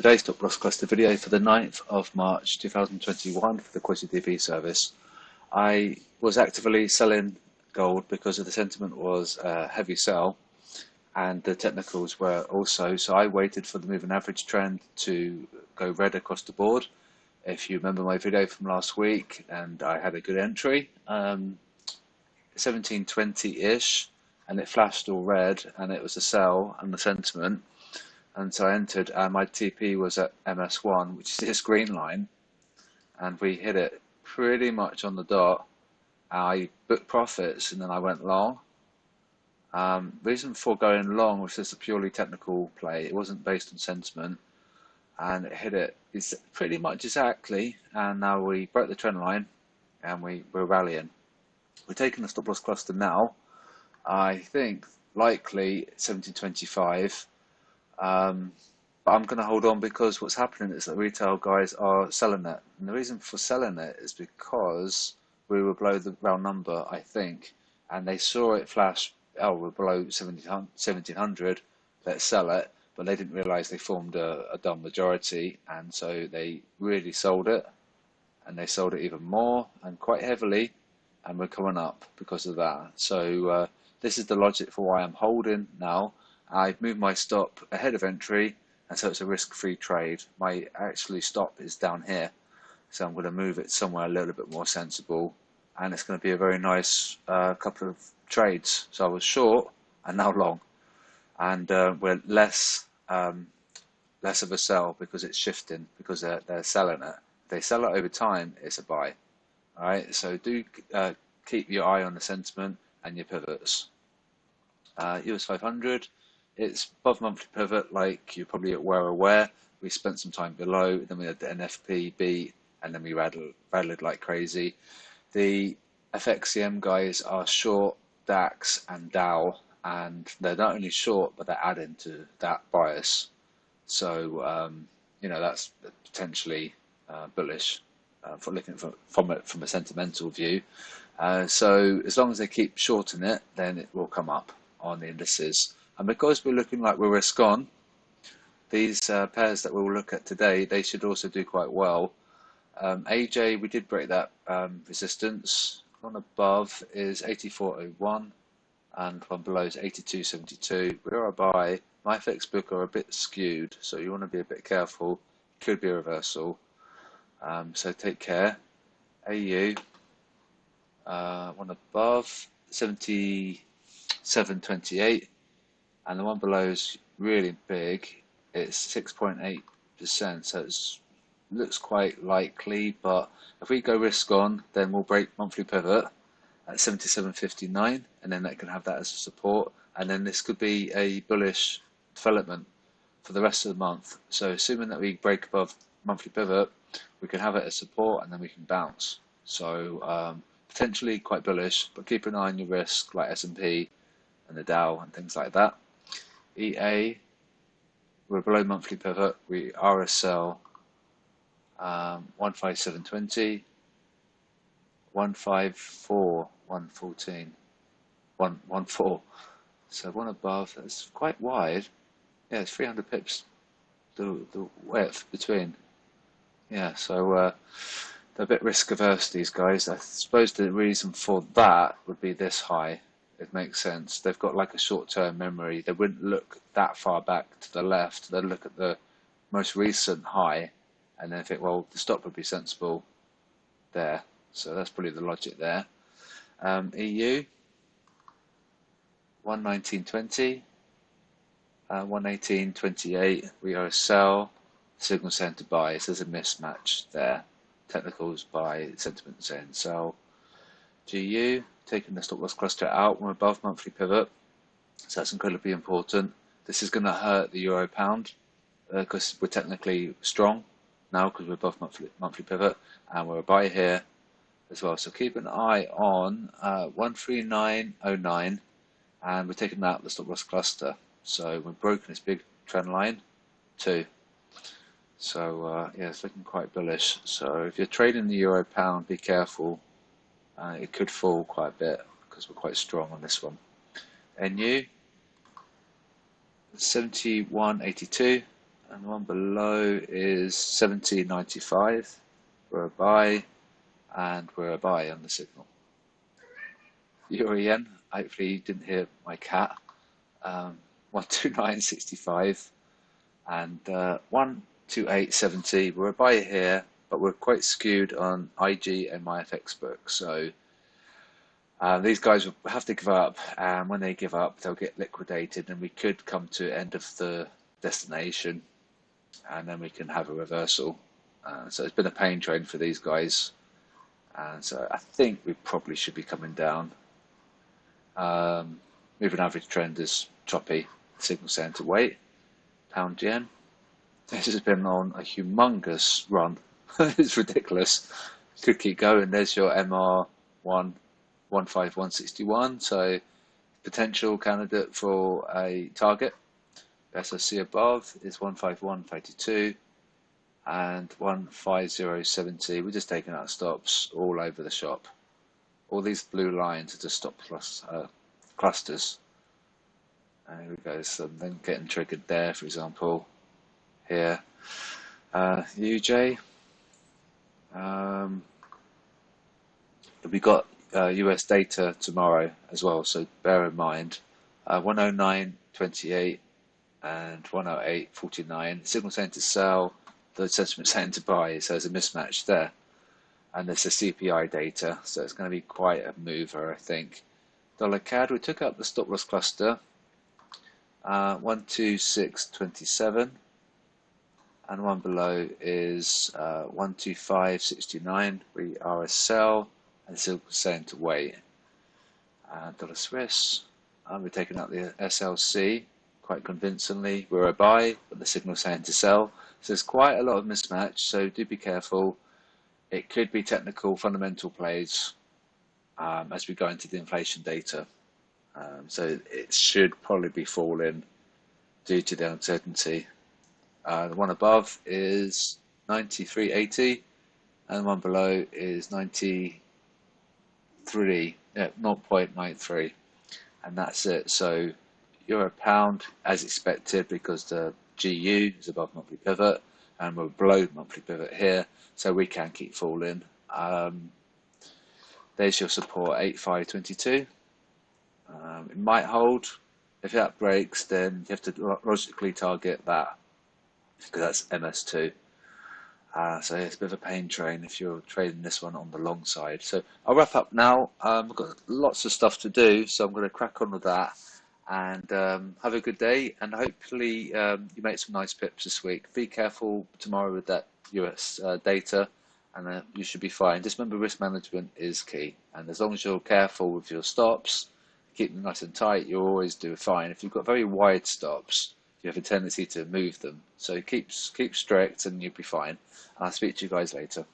Today's stop loss cluster video for the 9th of March 2021 for the QuasiDB service. I was actively selling gold because of the sentiment was a heavy sell and the technicals were also, so I waited for the moving average trend to go red across the board. If you remember my video from last week, and I had a good entry, 1720-ish, and it flashed all red and it was a sell and the sentiment. And so I entered, and my TP was at MS1, which is this green line, and we hit it pretty much on the dot. I booked profits and then I went long. Reason for going long was just a purely technical play. It wasn't based on sentiment, and it hit it pretty much exactly. And now we broke the trend line and we're rallying. We're taking the stop loss cluster now. I think likely 1725. But I'm going to hold on because what's happening is that retail guys are selling it, and the reason for selling it is because we were below the round number, I think, and they saw it flash. Oh, we're below 1700. Let's sell it, but they didn't realise they formed a dumb majority, and so they really sold it, and they sold it even more and quite heavily, and we're coming up because of that. So this is the logic for why I'm holding now. I've moved my stop ahead of entry, and so it's a risk-free trade. My actually stop is down here, so I'm going to move it somewhere a little bit more sensible, and it's going to be a very nice couple of trades. So I was short and now long, and we're less of a sell because it's shifting, because they're selling it. If they sell it over time, it's a buy. All right, so do keep your eye on the sentiment and your pivots. US 500. It's above monthly pivot, like you're probably aware. We spent some time below, then we had the NFP beat, and then we rallied like crazy. The FXCM guys are short DAX and Dow, and they're not only short, but they're adding to that bias. So, that's potentially bullish for looking from a sentimental view. So as long as they keep shorting it, then it will come up on the indices. And because we're looking like we're risk on, these pairs that we'll look at today, they should also do quite well. AJ, we did break that resistance. One above is 84.01 and one below is 82.72. We're a buy. My fixed book are a bit skewed, so you want to be a bit careful. Could be a reversal. So take care. AU, one above 77.28. And the one below is really big. It's 6.8%, so it looks quite likely. But if we go risk on, then we'll break monthly pivot at 77.59, and then that can have that as a support. And then this could be a bullish development for the rest of the month. So assuming that we break above monthly pivot, we can have it as support, and then we can bounce. So potentially quite bullish, but keep an eye on your risk, like S&P and the Dow and things like that. EA, we're below monthly pivot. We are a sell. 157.20, 154, 114, 114. So one above. That's quite wide. Yeah, it's 300 pips. The width between. Yeah, so they're a bit risk averse, these guys. I suppose the reason for that would be this high. It makes sense. They've got like a short-term memory. They wouldn't look that far back to the left. They'd look at the most recent high and then think, well, the stop would be sensible there. So that's probably the logic there. EU, 119.20, 118.28. We are a sell. Signal saying to buy. So there's a mismatch there. Technicals buy, sentiment saying sell. GU, taking the stop loss cluster out. We're above monthly pivot, so that's incredibly important. This is going to hurt the euro pound because we're technically strong now because we're above monthly pivot, and we're a buy here as well. So keep an eye on 139.09, and we're taking out the stop loss cluster. So we've broken this big trend line too. So yeah, it's looking quite bullish. So if you're trading the euro pound, be careful. It could fall quite a bit because we're quite strong on this one. NU, 71.82, and the one below is 17.95. We're a buy, and we're a buy on the signal. Euro yen, hopefully you didn't hear my cat. 129.65 and 128.70. We're a buy here, but we're quite skewed on IG and MyFX book. So these guys will have to give up, and when they give up, they'll get liquidated, and we could come to end of the destination, and then we can have a reversal. So it's been a pain trade for these guys, and so I think we probably should be coming down. Moving average trend is choppy. Signal saying to wait. Pound yen. This has been on a humongous run. It's ridiculous. Could keep going. There's your MR1 15161. So potential candidate for a target. SOC above is 151.32 and 150.70. We're just taking out stops all over the shop. All these blue lines are just stop plus clusters. And here we go. So then getting triggered there, for example, here. UJ. We got US data tomorrow as well, so bear in mind. 109.28 and 108.49. Signal saying to sell, the sentiment saying to buy, so there's a mismatch there. And there's the CPI data, so it's going to be quite a mover, I think. Dollar CAD, we took up the stop loss cluster, 126.27, and one below is 125.69. We are a sell, and still saying to wait. Dollar Swiss, we're taking out the SLC quite convincingly. We're a buy, but the signal saying to sell. So there's quite a lot of mismatch, so do be careful. It could be technical fundamental plays as we go into the inflation data. So it should probably be falling due to the uncertainty. The one above is 93.80 and the one below is 0.93, and that's it. So euro pound as expected, because the GU is above monthly pivot and we're below monthly pivot here, so we can keep falling. There's your support, 85.22. It might hold. If that breaks, then you have to logically target that, because that's MS2. So it's a bit of a pain train if you're trading this one on the long side. So I'll wrap up now. I've got lots of stuff to do, so I'm going to crack on with that. And have a good day, and hopefully you make some nice pips this week. Be careful tomorrow with that US data, and you should be fine. Just remember, risk management is key, and as long as you're careful with your stops, keep them nice and tight, you'll always do fine. If you've got very wide stops, you have a tendency to move them. So keep strict and you'll be fine. And I'll speak to you guys later.